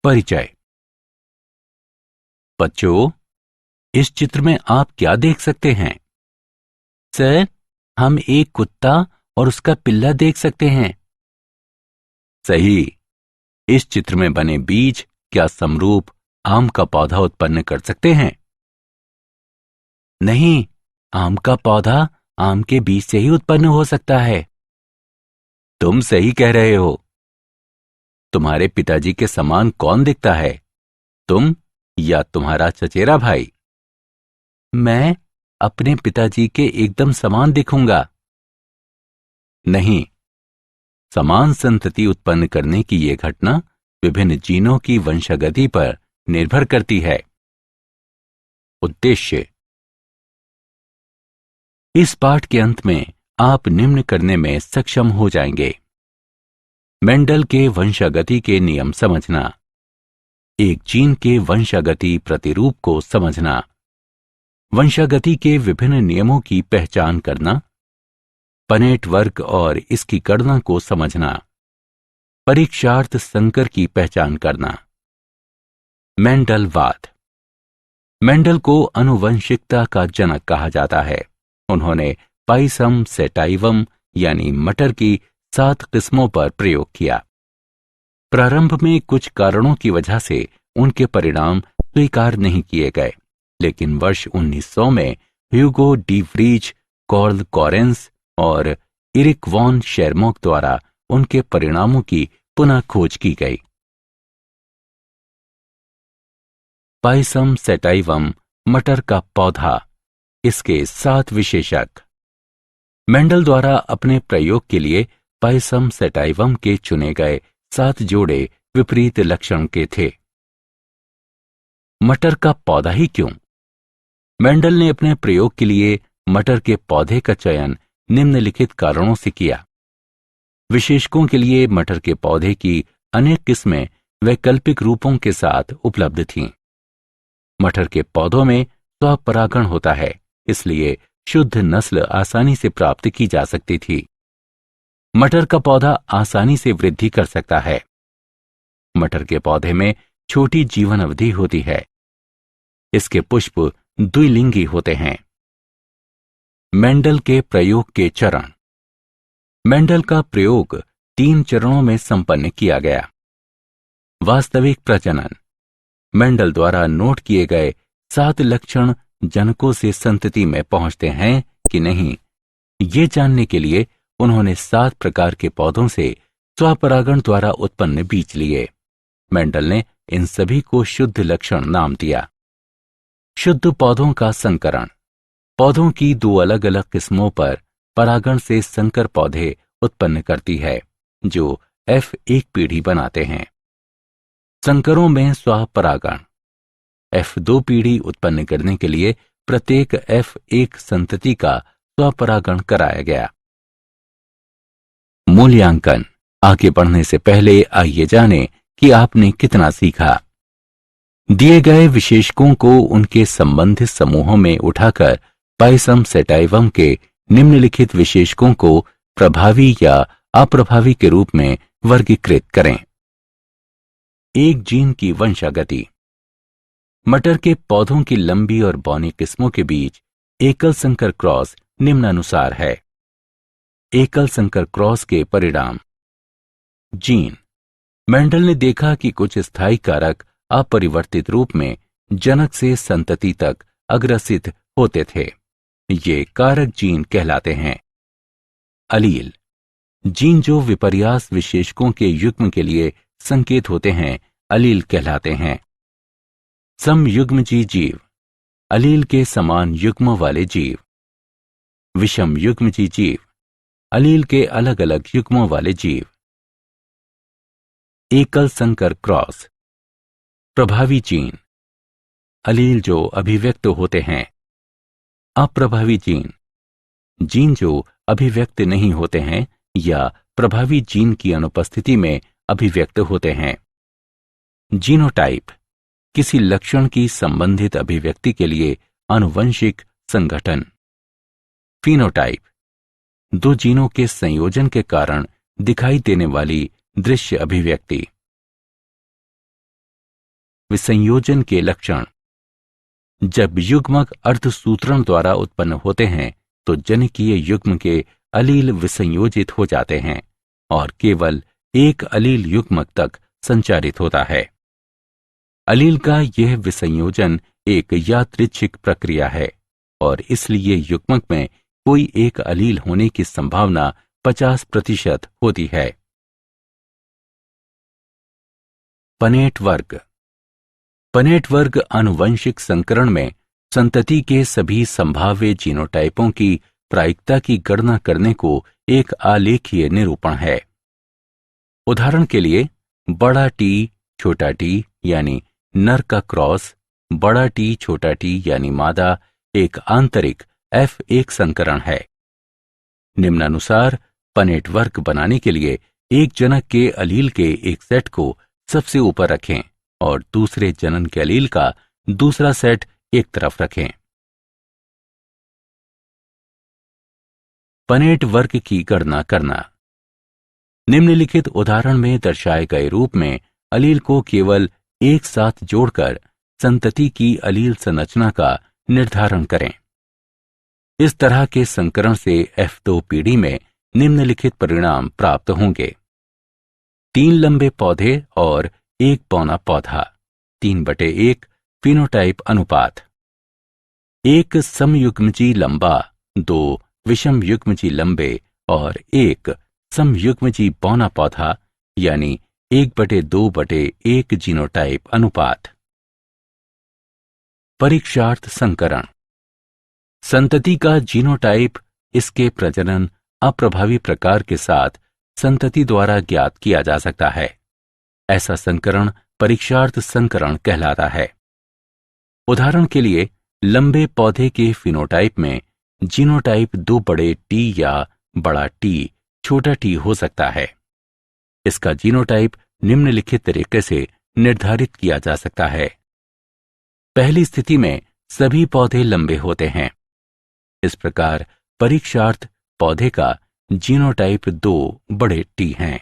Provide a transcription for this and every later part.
परिचय। बच्चों, इस चित्र में आप क्या देख सकते हैं? सर, हम एक कुत्ता और उसका पिल्ला देख सकते हैं। सही। इस चित्र में बने बीज क्या समरूप आम का पौधा उत्पन्न कर सकते हैं? नहीं, आम का पौधा आम के बीज से ही उत्पन्न हो सकता है। तुम सही कह रहे हो। तुम्हारे पिताजी के समान कौन दिखता है, तुम या तुम्हारा चचेरा भाई? मैं अपने पिताजी के एकदम समान दिखूंगा। नहीं, समान संतति उत्पन्न करने की यह घटना विभिन्न जीनों की वंशागति पर निर्भर करती है। उद्देश्य। इस पाठ के अंत में आप निम्न करने में सक्षम हो जाएंगे। मेंडल के वंशागति के नियम समझना, एक जीन के वंशागति प्रतिरूप को समझना, वंशागति के विभिन्न नियमों की पहचान करना, पनेट वर्ग और इसकी गणना को समझना, परीक्षार्थ संकर की पहचान करना। मेंडलवाद। मेंडल को आनुवंशिकता का जनक कहा जाता है। उन्होंने पाइसम सेटाइवम यानी मटर की 7 किस्मों पर प्रयोग किया। प्रारंभ में कुछ कारणों की वजह से उनके परिणाम स्वीकार नहीं किए गए, लेकिन वर्ष 1900 में Hugo de Vries, curl Correns और इरिक वॉन शेरमॉक द्वारा उनके परिणामों की पुनः खोज की गई। पाइसम सेटाइवम मटर का पौधा, इसके 7 विशेषक। मेंडल द्वारा अपने प्रयोग के लिए पाइसम सेटाइवम के चुने गए 7 जोड़े विपरीत लक्षण के थे। मटर का पौधा ही क्यों? मेंडल ने अपने प्रयोग के लिए मटर के पौधे का चयन निम्नलिखित कारणों से किया। विशेषकों के लिए मटर के पौधे की अनेक किस्में वैकल्पिक रूपों के साथ उपलब्ध थीं। मटर के पौधों में स्वपरागण होता है, इसलिए शुद्ध नस्ल आसानी से प्राप्त की जा सकती थी। मटर का पौधा आसानी से वृद्धि कर सकता है। मटर के पौधे में छोटी जीवन अवधि होती है। इसके पुष्प द्विलिंगी होते हैं। मेंडल के प्रयोग के चरण। मेंडल का प्रयोग 3 चरणों में संपन्न किया गया। वास्तविक प्रजनन। मेंडल द्वारा नोट किए गए 7 लक्षण जनकों से संतति में पहुंचते हैं कि नहीं, ये जानने के लिए उन्होंने 7 प्रकार के पौधों से स्वपरागण द्वारा उत्पन्न बीज लिए। मेंडल ने इन सभी को शुद्ध लक्षण नाम दिया। शुद्ध पौधों का संकरण। पौधों की 2 अलग अलग किस्मों पर परागण से संकर पौधे उत्पन्न करती है, जो F1 पीढ़ी बनाते हैं। संकरों में स्वपरागण। F2 पीढ़ी उत्पन्न करने के लिए प्रत्येक F1 संतति का स्वपरागण कराया गया। मूल्यांकन। आगे बढ़ने से पहले आइए जानें कि आपने कितना सीखा। दिए गए विशेषकों को उनके संबंधित समूहों में उठाकर पाइसम सेटाइवम के निम्नलिखित विशेषकों को प्रभावी या अप्रभावी के रूप में वर्गीकृत करें। एक जीन की वंशागति। मटर के पौधों की लंबी और बौनी किस्मों के बीच एकल संकर क्रॉस निम्नानुसार है। एकल संकर क्रॉस के परिणाम। जीन। मेंडल ने देखा कि कुछ स्थायी कारक अपरिवर्तित रूप में जनक से संतति तक अग्रसित होते थे। ये कारक जीन कहलाते हैं। अलील। जीन जो विपर्यास विशेषकों के युग्म के लिए संकेत होते हैं, अलील कहलाते हैं। समयुग्मजी जीव। अलील के समान युग्म वाले जीव। विषम युग्मजी जीव। अलील के अलग अलग युग्मों वाले जीव। एकल संकर क्रॉस। प्रभावी जीन। अलील जो अभिव्यक्त होते हैं। अप्रभावी जीन। जीन जो अभिव्यक्त नहीं होते हैं या प्रभावी जीन की अनुपस्थिति में अभिव्यक्त होते हैं। जीनोटाइप। किसी लक्षण की संबंधित अभिव्यक्ति के लिए आनुवंशिक संगठन। फिनोटाइप। 2 जीनों के संयोजन के कारण दिखाई देने वाली दृश्य अभिव्यक्ति। विसंयोजन के लक्षण। जब युग्मक अर्धसूत्रण द्वारा उत्पन्न होते हैं तो जनिकीय युग्म के अलील विसंयोजित हो जाते हैं और केवल एक अलील युग्मक तक संचारित होता है। अलील का यह विसंयोजन एक यादृच्छिक प्रक्रिया है और इसलिए युग्मक में कोई एक अलील होने की संभावना 50% होती है। पनेट वर्ग। पनेट वर्ग आनुवंशिक संकरण में संतति के सभी संभाव्य जीनोटाइपों की प्रायिकता की गणना करने को एक आलेखीय निरूपण है। उदाहरण के लिए बड़ा टी छोटा टी यानी नर का क्रॉस, बड़ा टी छोटा टी यानी मादा एक आंतरिक F1 संकरण है। निम्नानुसार पनेट वर्ग बनाने के लिए एक जनक के अलील के एक सेट को सबसे ऊपर रखें और दूसरे जनन के अलील का दूसरा सेट एक तरफ रखें। पनेट वर्ग की गणना करना। निम्नलिखित उदाहरण में दर्शाए गए रूप में अलील को केवल एक साथ जोड़कर संतति की अलील संरचना का निर्धारण करें। इस तरह के संकरण से F2 पीढ़ी में निम्नलिखित परिणाम प्राप्त होंगे: 3 लंबे पौधे और 1 पौना पौधा, 3/1 फिनोटाइप अनुपात, 1 समयुग्मजी लंबा, 2 विषम युग्मजी लंबे और 1 समयुग्मजी पौना पौधा यानी 1/2/1 जीनोटाइप अनुपात। परीक्षार्थ संकरण। संतति का जीनोटाइप इसके प्रजनन अप्रभावी प्रकार के साथ संतति द्वारा ज्ञात किया जा सकता है। ऐसा संकरण परीक्षार्थ संकरण कहलाता है। उदाहरण के लिए लंबे पौधे के फिनोटाइप में जीनोटाइप 2 बड़े टी या बड़ा टी छोटा टी हो सकता है। इसका जीनोटाइप निम्नलिखित तरीके से निर्धारित किया जा सकता है। पहली स्थिति में सभी पौधे लंबे होते हैं। इस प्रकार परीक्षार्थ पौधे का जीनोटाइप 2 बड़े टी हैं।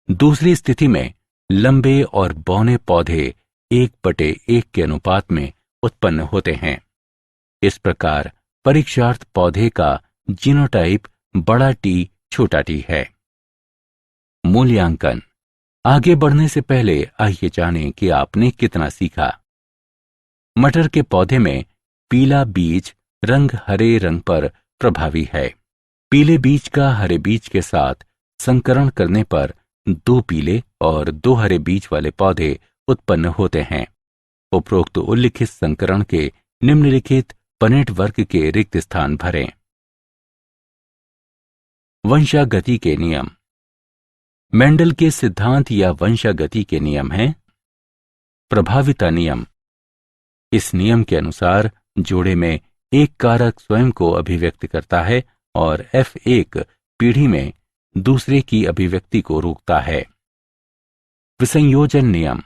दूसरी स्थिति में लंबे और बौने पौधे 1/1 के अनुपात में उत्पन्न होते हैं। इस प्रकार परीक्षार्थ पौधे का जीनोटाइप बड़ा टी छोटा टी है। मूल्यांकन। आगे बढ़ने से पहले आइए जानें कि आपने कितना सीखा। मटर के पौधे में पीला बीज रंग हरे रंग पर प्रभावी है। पीले बीज का हरे बीज के साथ संकरण करने पर 2 पीले और 2 हरे बीज वाले पौधे उत्पन्न होते हैं। उपरोक्त उल्लिखित संकरण के निम्नलिखित पनेट वर्ग के रिक्त स्थान भरें। वंशागति के नियम। मेंडल के सिद्धांत या वंशागति के नियम हैं: प्रभाविता नियम। इस नियम के अनुसार जोड़े में एक कारक स्वयं को अभिव्यक्त करता है और F1 पीढ़ी में दूसरे की अभिव्यक्ति को रोकता है। विसंयोजन नियम।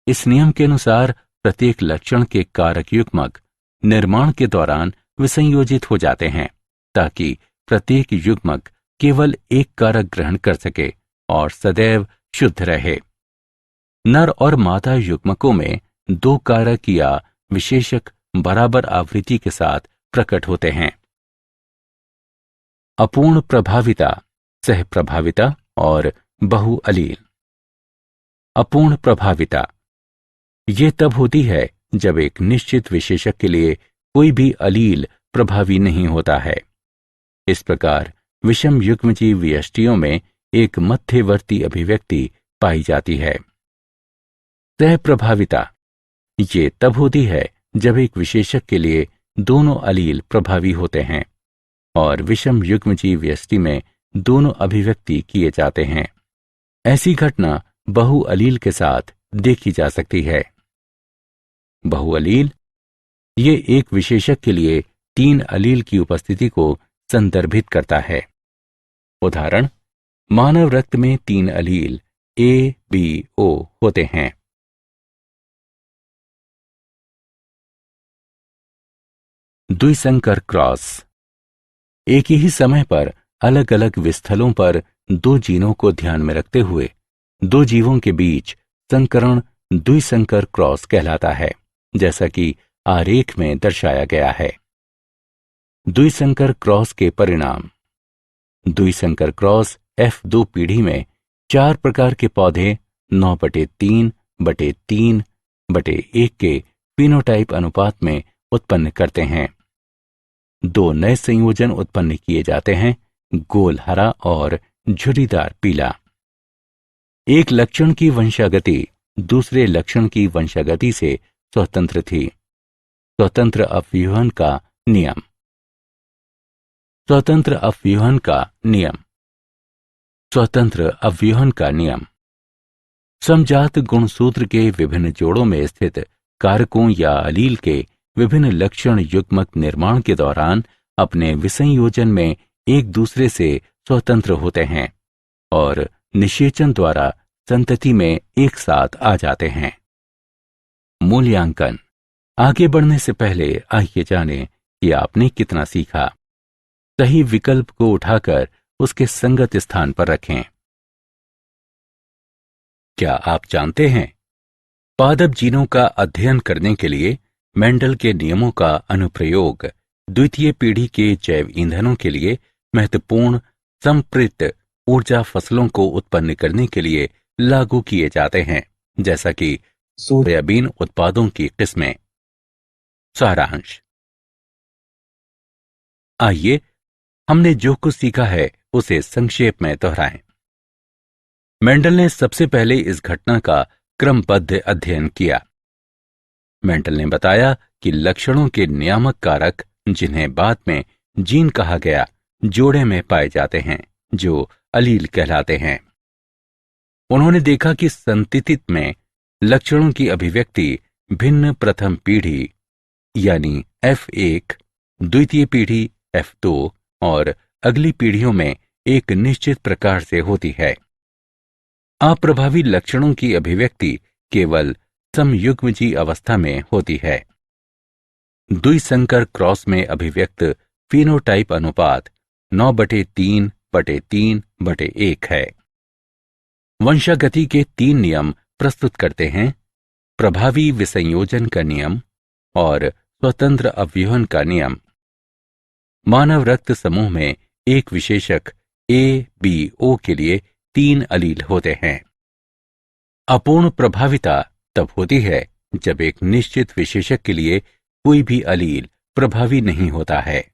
इस नियम के अनुसार प्रत्येक लक्षण के कारक युग्मक निर्माण के दौरान विसंयोजित हो जाते हैं ताकि प्रत्येक युग्मक केवल एक कारक ग्रहण कर सके और सदैव शुद्ध रहे। नर और मादा युग्मकों में 2 कारक या विशेषक बराबर आवृत्ति के साथ प्रकट होते हैं। अपूर्ण प्रभाविता, सह प्रभाविता और बहुअलील। अपूर्ण प्रभाविता ये तब होती है जब एक निश्चित विशेषक के लिए कोई भी अलील प्रभावी नहीं होता है। इस प्रकार विषम युग्मजीव व्यष्टियों में एक मध्यवर्ती अभिव्यक्ति पाई जाती है। सह प्रभाविता ये तब होती है जब एक विशेषक के लिए दोनों अलील प्रभावी होते हैं और विषम युग्मजीव व्यष्टि में दोनों अभिव्यक्ति किए जाते हैं। ऐसी घटना बहुअलील के साथ देखी जा सकती है। बहुअलील ये एक विशेषक के लिए 3 अलील की उपस्थिति को संदर्भित करता है। उदाहरण, मानव रक्त में 3 अलील A, B, O होते हैं। द्विसंकर क्रॉस। एक ही समय पर अलग अलग विस्थलों पर 2 जीनों को ध्यान में रखते हुए 2 जीवों के बीच संकरण द्विसंकर क्रॉस कहलाता है, जैसा कि आरेख में दर्शाया गया है। द्विसंकर क्रॉस के परिणाम। द्विसंकर क्रॉस F2 पीढ़ी में 4 प्रकार के पौधे 9/3/3/1 के फिनोटाइप अनुपात में उत्पन्न करते हैं। 2 नए संयोजन उत्पन्न किए जाते हैं, गोल हरा और झुर्रीदार पीला। एक लक्षण की वंशागति दूसरे लक्षण की वंशागति से स्वतंत्र थी। स्वतंत्र अपव्यूहन का नियम। स्वतंत्र अपव्यूहन का नियम। स्वतंत्र अपव्यूहन का नियम समजात गुणसूत्र के विभिन्न जोड़ों में स्थित कारकों या अलील के विभिन्न लक्षण युग्मक निर्माण के दौरान अपने विसंयोजन में एक दूसरे से स्वतंत्र होते हैं और निषेचन द्वारा संतति में एक साथ आ जाते हैं। मूल्यांकन। आगे बढ़ने से पहले आइए जानें कि आपने कितना सीखा। सही विकल्प को उठाकर उसके संगत स्थान पर रखें। क्या आप जानते हैं, पादप जीनों का अध्ययन करने के लिए मेंडल के नियमों का अनुप्रयोग द्वितीय पीढ़ी के जैव ईंधनों के लिए महत्वपूर्ण संपृक्त ऊर्जा फसलों को उत्पन्न करने के लिए लागू किए जाते हैं, जैसा कि सोयाबीन उत्पादों की किस्में। सारांश। आइए हमने जो कुछ सीखा है उसे संक्षेप में दोहराएं। मेंडल ने सबसे पहले इस घटना का क्रमबद्ध अध्ययन किया। मेंडल ने बताया कि लक्षणों के नियामक कारक, जिन्हें बाद में जीन कहा गया, जोड़े में पाए जाते हैं जो अलील कहलाते हैं। उन्होंने देखा कि संतति में लक्षणों की अभिव्यक्ति भिन्न प्रथम पीढ़ी यानी F1, द्वितीय पीढ़ी F2 और अगली पीढ़ियों में एक निश्चित प्रकार से होती है। अप्रभावी लक्षणों की अभिव्यक्ति केवल समयुग्मजी अवस्था में होती है। द्विसंकर क्रॉस में अभिव्यक्त फिनोटाइप अनुपात 9/3/3/1 है। वंशागति के 3 नियम प्रस्तुत करते हैं: प्रभावी विसंयोजन का नियम और स्वतंत्र अपव्यूहन का नियम। मानव रक्त समूह में एक विशेषक ABO के लिए 3 अलील होते हैं। अपूर्ण प्रभाविता तब होती है जब एक निश्चित विशेषक के लिए कोई भी अलील प्रभावी नहीं होता है।